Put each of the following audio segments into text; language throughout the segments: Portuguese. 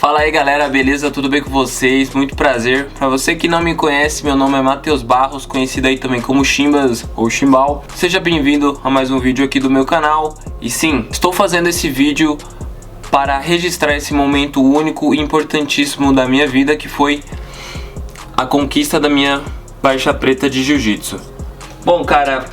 Fala aí galera, beleza? Tudo bem com vocês? Muito prazer. Pra você que não me conhece, meu nome é Matheus Barros, conhecido aí também como Chimbas ou Chimbal. Seja bem-vindo a mais um vídeo aqui do meu canal. E sim, estou fazendo esse vídeo para registrar esse momento único e importantíssimo da minha vida, que foi a conquista da minha faixa preta de jiu-jitsu. Bom, cara,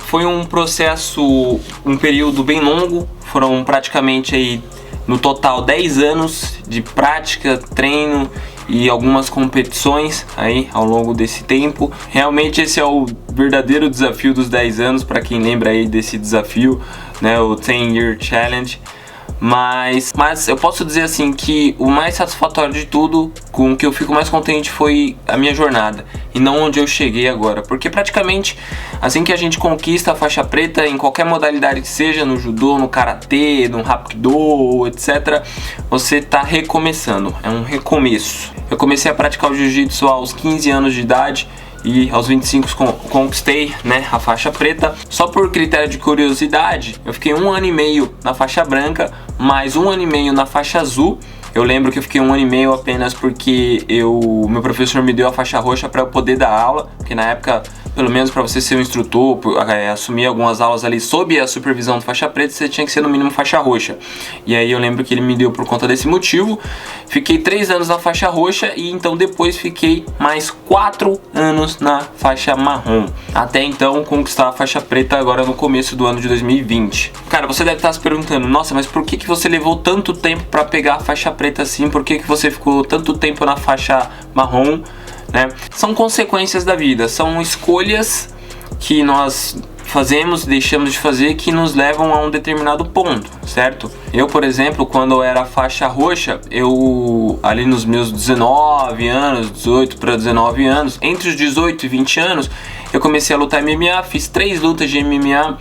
foi um processo, um período bem longo. Foram praticamente aí no total 10 anos de prática, treino e algumas competições aí ao longo desse tempo. Realmente esse é o verdadeiro desafio dos 10 anos, para quem lembra aí desse desafio, né, o 10 Year Challenge. Mas eu posso dizer assim que o mais satisfatório de tudo, com o que eu fico mais contente, foi a minha jornada e não onde eu cheguei agora, porque praticamente assim que a gente conquista a faixa preta em qualquer modalidade que seja, no judô, no karatê, no hapkido, etc., você está recomeçando, é um recomeço. Eu comecei a praticar o jiu-jitsu aos 15 anos de idade e aos 25 conquistei, né, a faixa preta. Só por critério de curiosidade, eu fiquei 1 ano e meio na faixa branca, mais 1 ano e meio na faixa azul. Eu lembro que eu fiquei 1 ano e meio apenas porque meu professor me deu a faixa roxa para eu poder dar aula, porque na época, pelo menos para você ser um instrutor, assumir algumas aulas ali sob a supervisão do faixa preta, você tinha que ser no mínimo faixa roxa. E aí eu lembro que ele me deu por conta desse motivo. Fiquei 3 anos na faixa roxa e então depois fiquei mais 4 anos na faixa marrom, até então conquistar a faixa preta agora no começo do ano de 2020. Cara, você deve estar se perguntando, nossa, mas por que você levou tanto tempo para pegar a faixa preta assim? Por que você ficou tanto tempo na faixa marrom? Né? São consequências da vida, são escolhas que nós fazemos, deixamos de fazer, que nos levam a um determinado ponto, certo? Eu, por exemplo, quando eu era faixa roxa, eu ali nos meus 19 anos, 18 para 19 anos, entre os 18 e 20 anos, eu comecei a lutar MMA, fiz 3 lutas de MMA,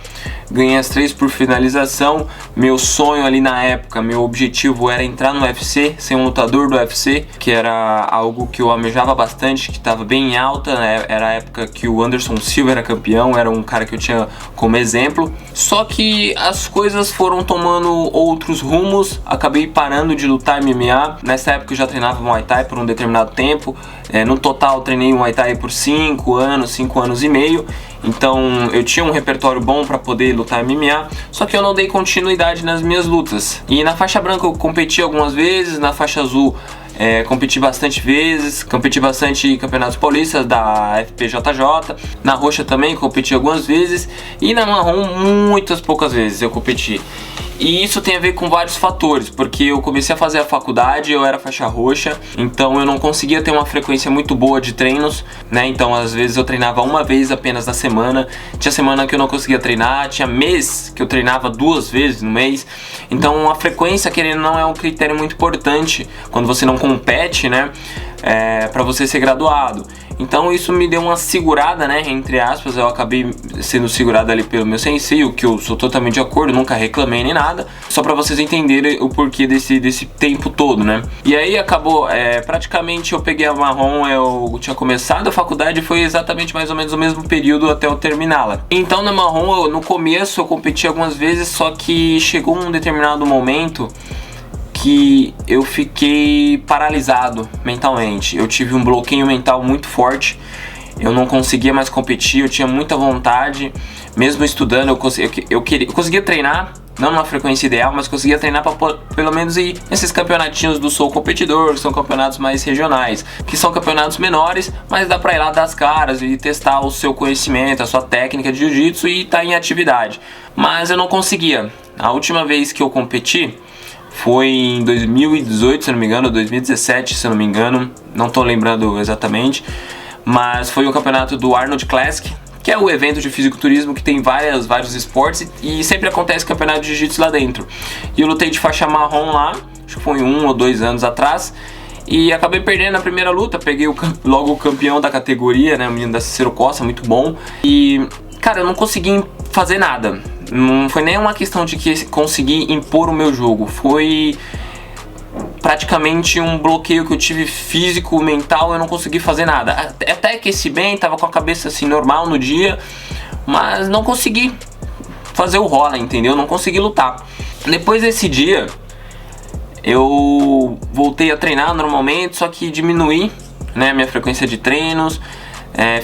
ganhei as 3 por finalização. Meu sonho ali na época, meu objetivo era entrar no UFC, ser um lutador do UFC, que era algo que eu almejava bastante, que estava bem em alta, né? Era a época que o Anderson Silva era campeão, era um cara que eu tinha como exemplo. Só que as coisas foram tomando outros rumos, acabei parando de lutar MMA. Nessa época eu já treinava Muay Thai por um determinado tempo. No total treinei Muay Thai por 5 anos e meio. Então eu tinha um repertório bom para poder lutar MMA, só que eu não dei continuidade nas minhas lutas. E na faixa branca eu competi algumas vezes, na faixa azul competi bastante vezes, competi bastante em campeonatos paulistas da FPJJ, na roxa também competi algumas vezes e na marrom muitas poucas vezes eu competi. E isso tem a ver com vários fatores, porque eu comecei a fazer a faculdade, eu era faixa roxa, então eu não conseguia ter uma frequência muito boa de treinos, né? Então às vezes eu treinava uma vez apenas na semana, tinha semana que eu não conseguia treinar, tinha mês que eu treinava 2 vezes no mês. Então a frequência, querendo ou não, é um critério muito importante quando você não compete, né? Para você ser graduado. Então isso me deu uma segurada, né, entre aspas. Eu acabei sendo segurado ali pelo meu sensei, o que eu sou totalmente de acordo, nunca reclamei nem nada, só para vocês entenderem o porquê desse tempo todo, né. E aí acabou, praticamente eu peguei a marrom, eu tinha começado a faculdade, foi exatamente mais ou menos o mesmo período até eu terminá-la. Então na marrom, no começo eu competi algumas vezes, só que chegou um determinado momento que eu fiquei paralisado mentalmente. Eu tive um bloqueio mental muito forte. Eu não conseguia mais competir, eu tinha muita vontade. Mesmo estudando, eu conseguia treinar, não numa frequência ideal, mas conseguia treinar para pelo menos ir nesses campeonatinhos do Sou Competidor, que são campeonatos mais regionais, que são campeonatos menores, mas dá para ir lá dar as caras e testar o seu conhecimento, a sua técnica de jiu-jitsu e estar em atividade. Mas eu não conseguia. A última vez que eu competi foi em 2018, se não me engano, 2017, se não me engano, não tô lembrando exatamente, mas foi o campeonato do Arnold Classic, que é o evento de fisiculturismo que tem vários esportes e sempre acontece campeonato de jiu-jitsu lá dentro. E eu lutei de faixa marrom lá, acho que foi 1 ou 2 anos atrás, e acabei perdendo na primeira luta. Peguei logo o campeão da categoria, né, o menino da Cicero Costa, muito bom. E, cara, eu não consegui fazer nada. Não foi nem uma questão de que consegui impor o meu jogo, foi praticamente um bloqueio que eu tive físico, mental. Eu não consegui fazer nada. Até aqueci bem, tava com a cabeça assim normal no dia, mas não consegui fazer o rola, entendeu? Não consegui lutar. Depois desse dia, eu voltei a treinar normalmente, só que diminuí, né, minha frequência de treinos.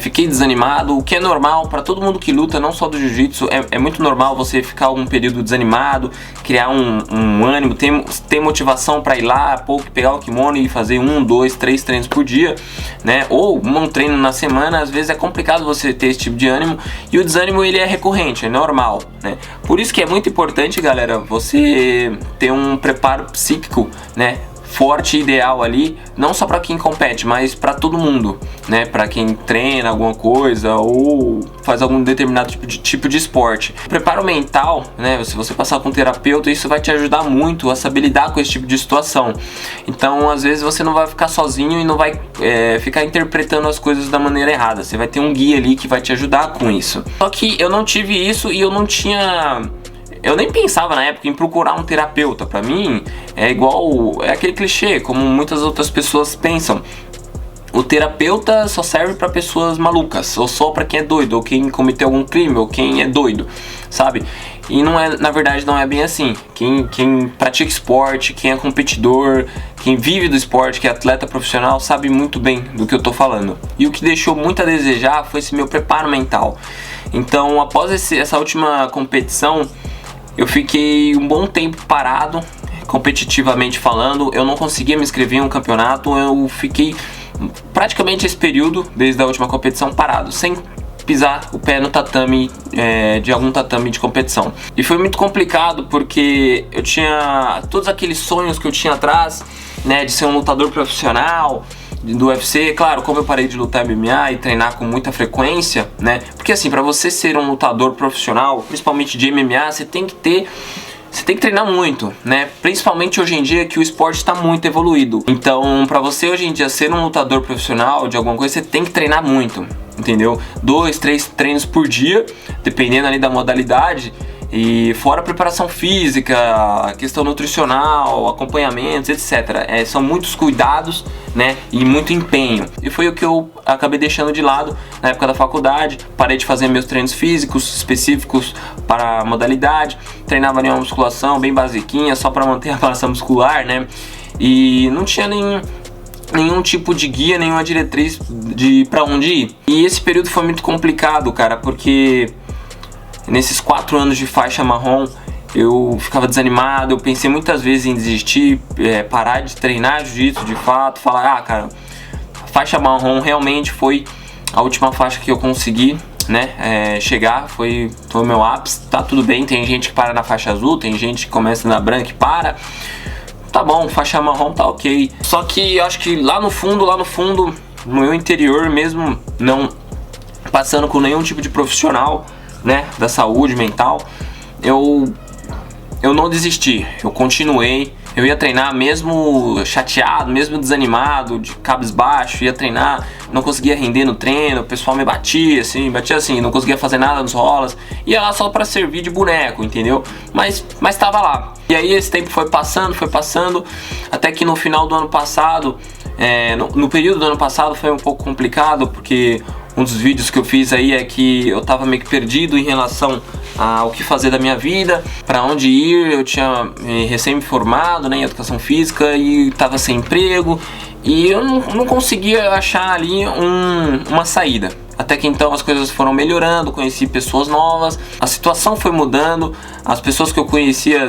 Fiquei desanimado, o que é normal para todo mundo que luta, não só do jiu-jitsu. É muito normal você ficar algum período desanimado, criar um ânimo, ter motivação para ir lá, pegar o kimono e fazer 1, 2, 3 treinos por dia, né? Ou um treino na semana. Às vezes é complicado você ter esse tipo de ânimo, e o desânimo ele é recorrente, é normal, né? Por isso que é muito importante, galera, você ter um preparo psíquico, né, forte e ideal ali, não só para quem compete, mas para todo mundo, né? Para quem treina alguma coisa ou faz algum determinado tipo de esporte. O preparo mental, né? Se você passar com um terapeuta, isso vai te ajudar muito a saber lidar com esse tipo de situação. Então, às vezes você não vai ficar sozinho e não vai ficar interpretando as coisas da maneira errada. Você vai ter um guia ali que vai te ajudar com isso. Só que eu não tive isso e eu nem pensava na época em procurar um terapeuta. Pra mim é aquele clichê, como muitas outras pessoas pensam. O terapeuta só serve pra pessoas malucas, ou só pra quem é doido, ou quem cometeu algum crime, ou quem é doido, sabe? E na verdade não é bem assim. Quem pratica esporte, quem é competidor, quem vive do esporte, que é atleta profissional, sabe muito bem do que eu tô falando. E o que deixou muito a desejar foi esse meu preparo mental. Então, após essa última competição, eu fiquei um bom tempo parado, competitivamente falando. Eu não conseguia me inscrever em um campeonato. Eu fiquei praticamente esse período, desde a última competição, parado, sem pisar o pé no tatame, de algum tatame de competição. E foi muito complicado, porque eu tinha todos aqueles sonhos que eu tinha atrás, né, de ser um lutador profissional do UFC. Claro, como eu parei de lutar MMA e treinar com muita frequência, né? Porque assim, para você ser um lutador profissional, principalmente de MMA, você tem que treinar muito, né? Principalmente hoje em dia, que o esporte está muito evoluído. Então, para você hoje em dia ser um lutador profissional de alguma coisa, você tem que treinar muito, entendeu? 2, 3 treinos por dia, dependendo ali da modalidade. E fora a preparação física, questão nutricional, acompanhamentos, etc. São muitos cuidados, né, e muito empenho. E foi o que eu acabei deixando de lado na época da faculdade. Parei de fazer meus treinos físicos específicos para a modalidade. Treinava ali uma musculação bem basiquinha, só para manter a massa muscular, né? E não tinha nenhum tipo de guia, nenhuma diretriz de para onde ir. E esse período foi muito complicado, cara, porque nesses 4 anos de faixa marrom, eu ficava desanimado. Eu pensei muitas vezes em desistir, parar de treinar jiu-jitsu de fato, falar, cara, a faixa marrom realmente foi a última faixa que eu consegui, né, chegar, foi o meu ápice. Tá tudo bem, tem gente que para na faixa azul, tem gente que começa na branca e para. Tá bom, faixa marrom tá ok. Só que eu acho que lá no fundo, no meu interior mesmo, não passando com nenhum tipo de profissional, né, da saúde mental, eu não desisti, eu continuei. Eu ia treinar mesmo chateado, mesmo desanimado, de cabisbaixo, ia treinar, não conseguia render no treino, o pessoal me batia assim, não conseguia fazer nada nos rolas, ia lá só pra servir de boneco, entendeu? Mas tava lá. E aí esse tempo foi passando, até que no final do ano passado, no período do ano passado foi um pouco complicado, porque um dos vídeos que eu fiz aí é que eu tava meio que perdido em relação ao que fazer da minha vida, para onde ir. Eu tinha recém me formado, né, em educação física, e tava sem emprego, e eu não conseguia achar ali uma saída. Até que então as coisas foram melhorando, conheci pessoas novas, a situação foi mudando, as pessoas que eu conhecia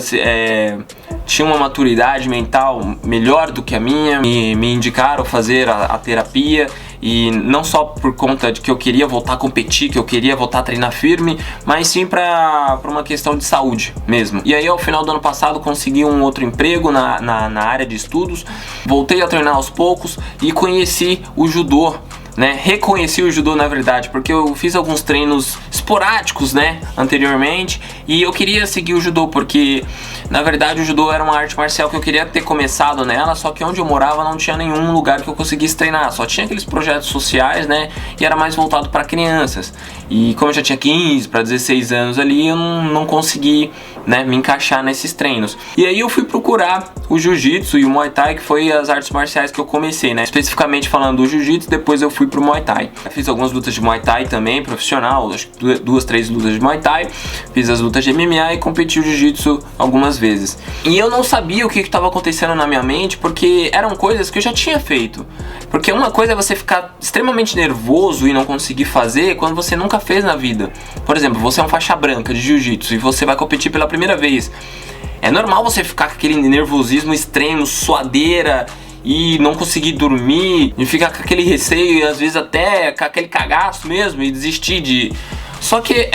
tinham uma maturidade mental melhor do que a minha, me indicaram fazer a terapia. E não só por conta de que eu queria voltar a competir, que eu queria voltar a treinar firme, mas sim pra uma questão de saúde mesmo. E aí ao final do ano passado consegui um outro emprego na área de estudos, voltei a treinar aos poucos e conheci o judô, né? Reconheci o judô, na verdade, porque eu fiz alguns treinos esporádicos, né, anteriormente, e eu queria seguir o judô, porque na verdade o judô era uma arte marcial que eu queria ter começado nela, só que onde eu morava não tinha nenhum lugar que eu conseguisse treinar, só tinha aqueles projetos sociais, né, e era mais voltado para crianças. E como eu já tinha 15 para 16 anos ali, eu não consegui, né, me encaixar nesses treinos. E aí eu fui procurar o jiu-jitsu e o Muay Thai, que foi as artes marciais que eu comecei, né? Especificamente falando do jiu-jitsu, depois eu fui pro Muay Thai. Eu fiz algumas lutas de Muay Thai também, profissional, acho que 2, 3 lutas de Muay Thai. Fiz as lutas de MMA e competi o jiu-jitsu algumas vezes. E eu não sabia o que estava acontecendo na minha mente, porque eram coisas que eu já tinha feito. Porque uma coisa é você ficar extremamente nervoso e não conseguir fazer quando você nunca fez na vida. Por exemplo, você é um faixa branca de jiu-jitsu e você vai competir pela primeira vez. É normal você ficar com aquele nervosismo extremo, suadeira, e não conseguir dormir, e ficar com aquele receio, e às vezes até com aquele cagaço mesmo, e desistir de... Só que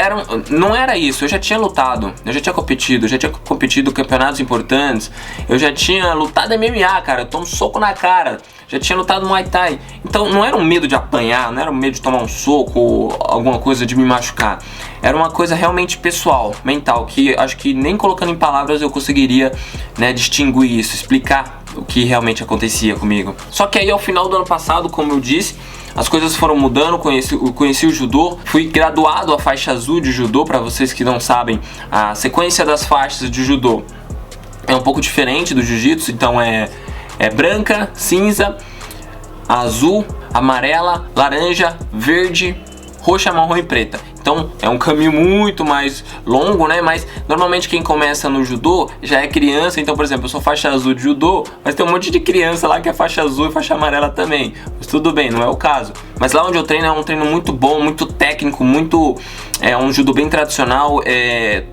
não era isso, eu já tinha lutado, eu já tinha competido campeonatos importantes, eu já tinha lutado MMA, cara, eu tomo soco na cara, já tinha lutado Muay Thai. Então não era um medo de apanhar, não era um medo de tomar um soco ou alguma coisa de me machucar. Era uma coisa realmente pessoal, mental, que acho que nem colocando em palavras eu conseguiria, né, distinguir isso, explicar o que realmente acontecia comigo. Só que aí ao final do ano passado, como eu disse, as coisas foram mudando, conheci o judô, fui graduado a faixa azul de judô. Para vocês que não sabem, a sequência das faixas de judô é um pouco diferente do jiu-jitsu, então é branca, cinza, azul, amarela, laranja, verde, roxa, marrom e preta. Então é um caminho muito mais longo, né? Mas normalmente quem começa no judô já é criança. Então, por exemplo, eu sou faixa azul de judô, mas tem um monte de criança lá que é faixa azul e faixa amarela também. Mas tudo bem, não é o caso. Mas lá onde eu treino é um treino muito bom, muito técnico, é um judô bem tradicional.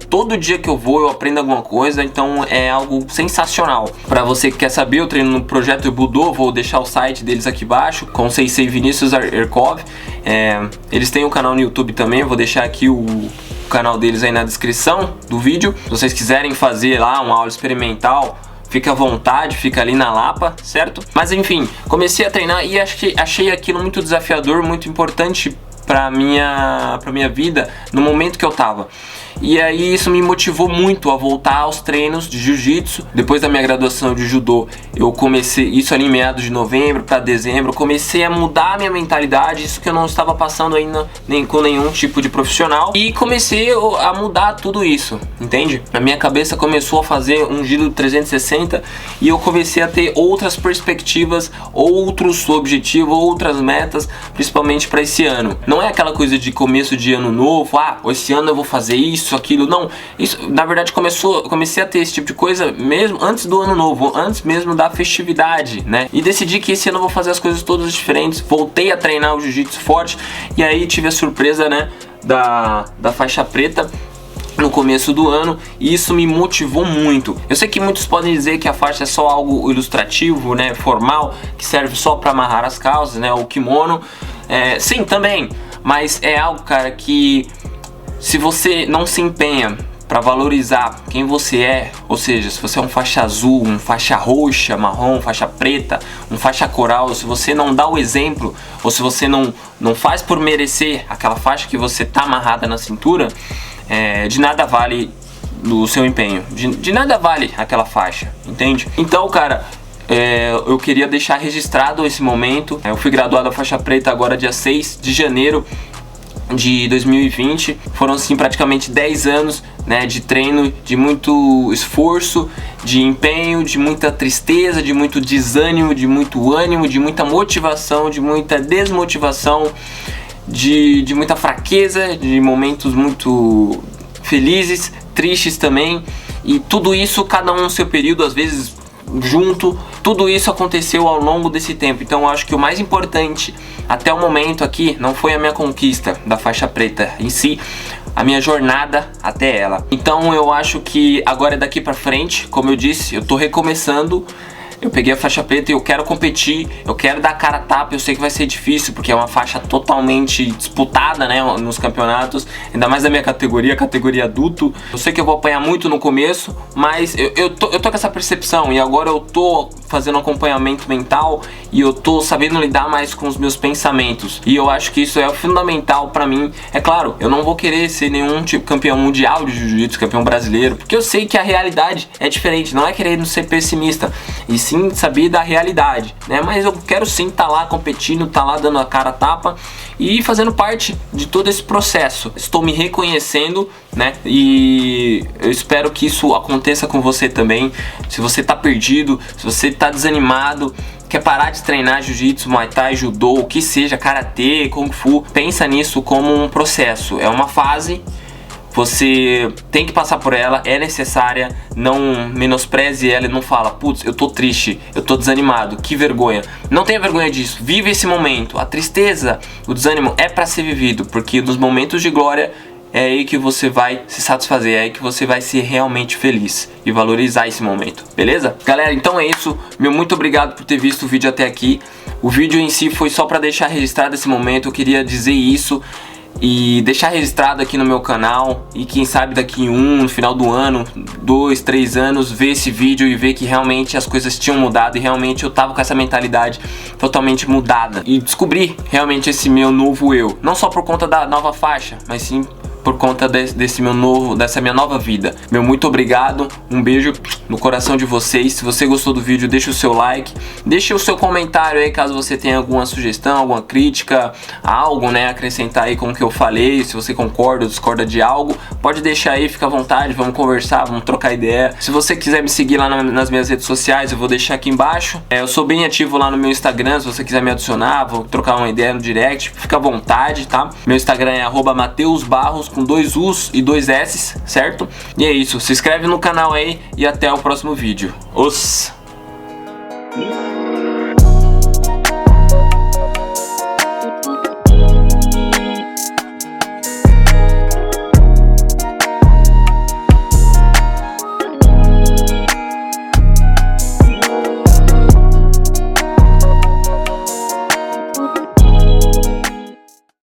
Todo dia que eu vou eu aprendo alguma coisa, então é algo sensacional. Para você que quer saber, eu treino no Projeto Budô, vou deixar o site deles aqui embaixo, com o Sensei Vinícius Erkov. Eles têm um canal no YouTube também, eu vou deixar aqui o canal deles aí na descrição do vídeo. Se vocês quiserem fazer lá uma aula experimental, fica à vontade, fica ali na Lapa, certo? Mas enfim, comecei a treinar e achei aquilo muito desafiador, muito importante pra minha vida no momento que eu tava. E aí isso me motivou muito a voltar aos treinos de jiu-jitsu. Depois da minha graduação de judô, eu comecei, isso ali em meados de novembro para dezembro, comecei a mudar a minha mentalidade, isso que eu não estava passando ainda com nenhum tipo de profissional, e comecei a mudar tudo isso, entende? A minha cabeça começou a fazer um giro 360 e eu comecei a ter outras perspectivas, outros objetivos, outras metas, principalmente para esse ano. Não é aquela coisa de começo de ano novo, esse ano eu vou fazer isso, aquilo, não. Isso, na verdade, comecei a ter esse tipo de coisa mesmo antes do ano novo, antes mesmo da festividade, né? E decidi que esse ano eu vou fazer as coisas todas diferentes. Voltei a treinar o jiu-jitsu forte e aí tive a surpresa, né, da faixa preta no começo do ano, e isso me motivou muito. Eu sei que muitos podem dizer que a faixa é só algo ilustrativo, né, formal, que serve só para amarrar as calças, né, o kimono. Sim, também, mas é algo, cara, que se você não se empenha para valorizar quem você é, ou seja, se você é um faixa azul, um faixa roxa, marrom, faixa preta, um faixa coral, se você não dá o exemplo, ou se você não faz por merecer aquela faixa que você tá amarrada na cintura, de nada vale o seu empenho, de nada vale aquela faixa, entende? Então, cara, eu queria deixar registrado esse momento. Eu fui graduado a faixa preta agora dia 6 de janeiro de 2020. Foram assim praticamente 10 anos, né, de treino, de muito esforço, de empenho, de muita tristeza, de muito desânimo, de muito ânimo, de muita motivação, de muita desmotivação, de muita fraqueza, de momentos muito felizes, tristes também. E tudo isso, cada um no seu período, às vezes junto, tudo isso aconteceu ao longo desse tempo. Então eu acho que o mais importante até o momento aqui não foi a minha conquista da faixa preta em si, a minha jornada até ela. Então eu acho que agora é daqui pra frente, como eu disse, eu tô recomeçando. Eu peguei a faixa preta e eu quero competir, eu quero dar cara a tapa. Eu sei que vai ser difícil porque é uma faixa totalmente disputada, né, nos campeonatos, ainda mais da minha categoria adulto. Eu sei que eu vou apanhar muito no começo, mas eu tô com essa percepção, e agora eu tô fazendo um acompanhamento mental e eu tô sabendo lidar mais com os meus pensamentos. E eu acho que isso é fundamental pra mim. É claro, eu não vou querer ser nenhum tipo campeão mundial de jiu-jitsu, campeão brasileiro, porque eu sei que a realidade é diferente. Não é querendo ser pessimista, e sim saber da realidade, né? Mas eu quero sim estar lá competindo, estar lá dando a cara a tapa e fazendo parte de todo esse processo. Estou me reconhecendo, né? E eu espero que isso aconteça com você também. Se você tá perdido, se você tá desanimado, quer parar de treinar jiu-jitsu, muay thai, judô, o que seja, karatê, kung fu, pensa nisso como um processo, é uma fase. Você tem que passar por ela, é necessária, não menospreze ela e não fala, putz, eu tô triste, eu tô desanimado, que vergonha. Não tenha vergonha disso, vive esse momento. A tristeza, o desânimo é pra ser vivido, porque nos momentos de glória é aí que você vai se satisfazer, é aí que você vai ser realmente feliz e valorizar esse momento, beleza? Galera, então é isso, meu muito obrigado por ter visto o vídeo até aqui. O vídeo em si foi só pra deixar registrado esse momento, eu queria dizer isso e deixar registrado aqui no meu canal, e quem sabe daqui no final do ano, 2, 3 anos, ver esse vídeo e ver que realmente as coisas tinham mudado e realmente eu tava com essa mentalidade totalmente mudada e descobrir realmente esse meu novo eu, não só por conta da nova faixa, mas sim por conta dessa minha nova vida. Meu muito obrigado, um beijo no coração de vocês. Se você gostou do vídeo, deixa o seu like, deixa o seu comentário aí caso você tenha alguma sugestão, alguma crítica, algo, né, acrescentar aí com o que eu falei. Se você concorda ou discorda de algo, pode deixar aí, fica à vontade, vamos conversar, vamos trocar ideia. Se você quiser me seguir lá nas minhas redes sociais, eu vou deixar aqui embaixo. Eu sou bem ativo lá no meu Instagram, se você quiser me adicionar, vou trocar uma ideia no direct, fica à vontade, tá? Meu Instagram é @mateusbarros com 2 U's e 2 S's, certo? E é isso, se inscreve no canal aí e até o próximo vídeo. Os